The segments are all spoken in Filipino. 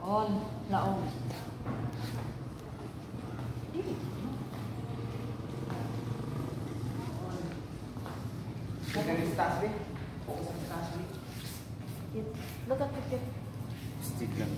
On, laong. Look at it. Stick lang.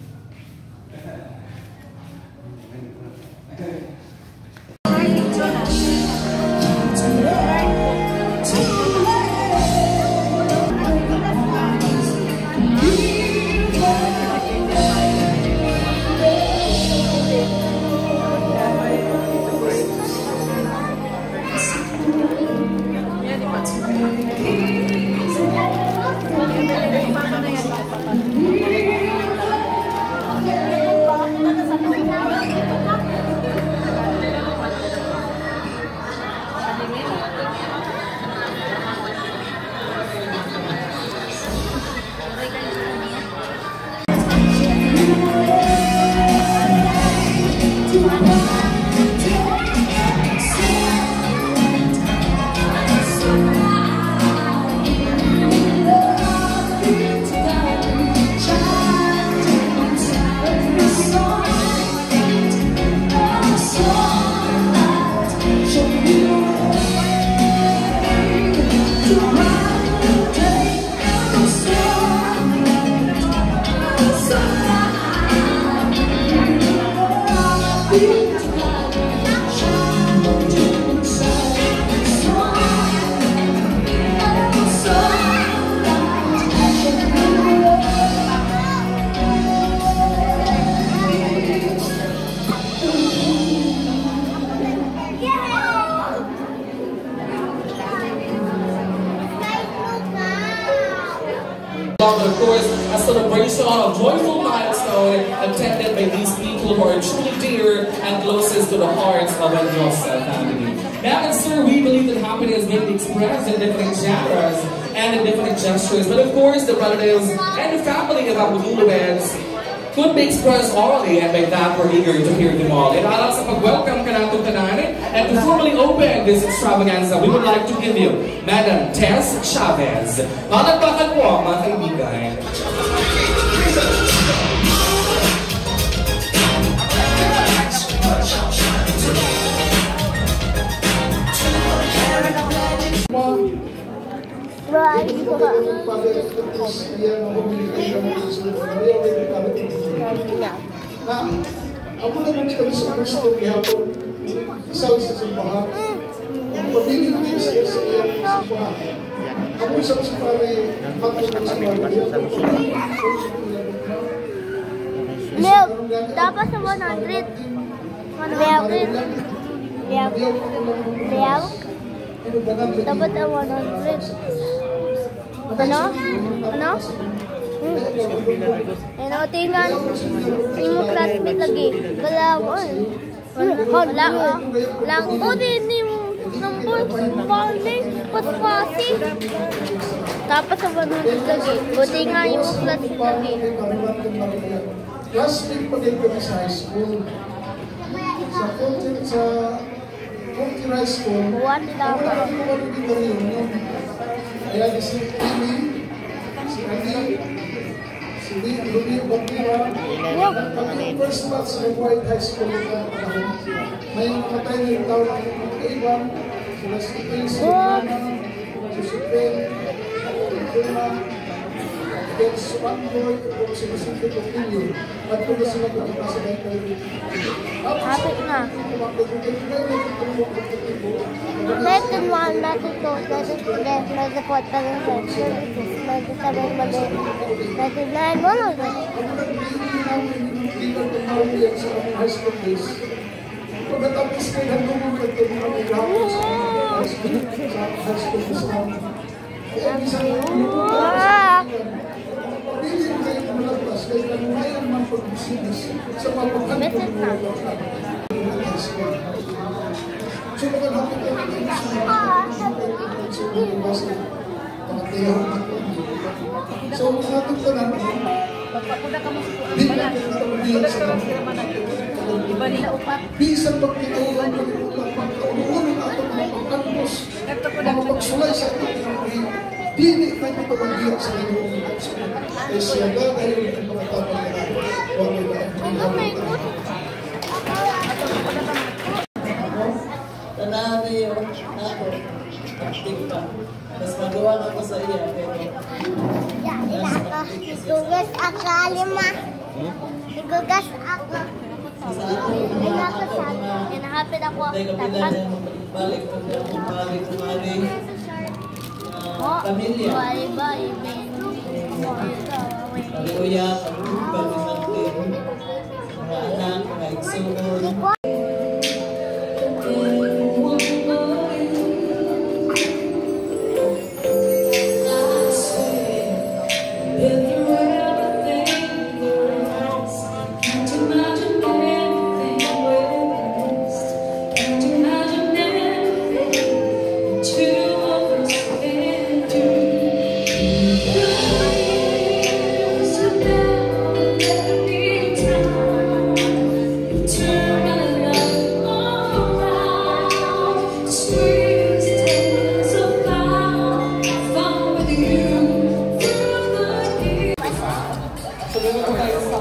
Of course, a celebration of joyful milestone attended by these people who are truly dear and closest to the hearts of the Joseph family. Now, and sir, we believe that happiness may be expressed in different genres and in different gestures, but of course, the relatives and the family of Abu Lubeds could be expressed orally, and by that, we're eager to hear them all. And alam sa pag-welcome ka natong tanan, and to formally open this extravaganza, we would like to give you Madam Tess Chavez. Palagpakan po, mga kaibigan. Ako naman kami sa Kristo gihapon isang sa simbahan. Ang pabiling din sa iyang simbahan. Ako isang sa pare matulog sa simbahan. Milk, dapat sa 100. 100. Milk. Dapat sa 100. Ano? Ano? Ano, tingnan. Yung classmate lagi. Galawon. Lang. O, din yung number. Falling. Paspasi. Tapos sa 100 lagi. Buti nga yung classmate lagi. Classmate pa din kami sa high school. Sa Conti High School. Buwan lang. Kaya si Amy, si Ali, si Ruby Bokira, ang first batch ng White High School na panahon. May namatay na yung tao ng magkaiba, sila si Ilse, si Sipin, si Puma, then si Panboy, kung si Masinte Cotillo, at kung sila pagkita sa Bentay. Hapit na. Second one, natin to. Natin to. Natin po. Natin po. Natin sabay mali. Natin nine. Wala na. Pagkatapos kayo nagtulong ito mga nagawin sa high school Islam. Kaya minsan pabiling kayo malabas kayo kanunayan man pag-business sa mapaghanap ng mga high school. So mga natin kayo so natin ka naman di ba natin sa bisang pagpitulan pagkaununan ato mga pagkampos mga pagsulay sa ato dili na ito pagbiyak sa inyong kaya siya gagawin ang mga tapang na Sawa ako sa iya, pero... Gugas ako, lima. Gugas ako. Sa ako, Hinahapit ako. tayo kapilan na balik kumari. Pamilya. Bye-bye. Pag-uya, pag-uya, mga anak, mga igsoon. So, meron tayo sa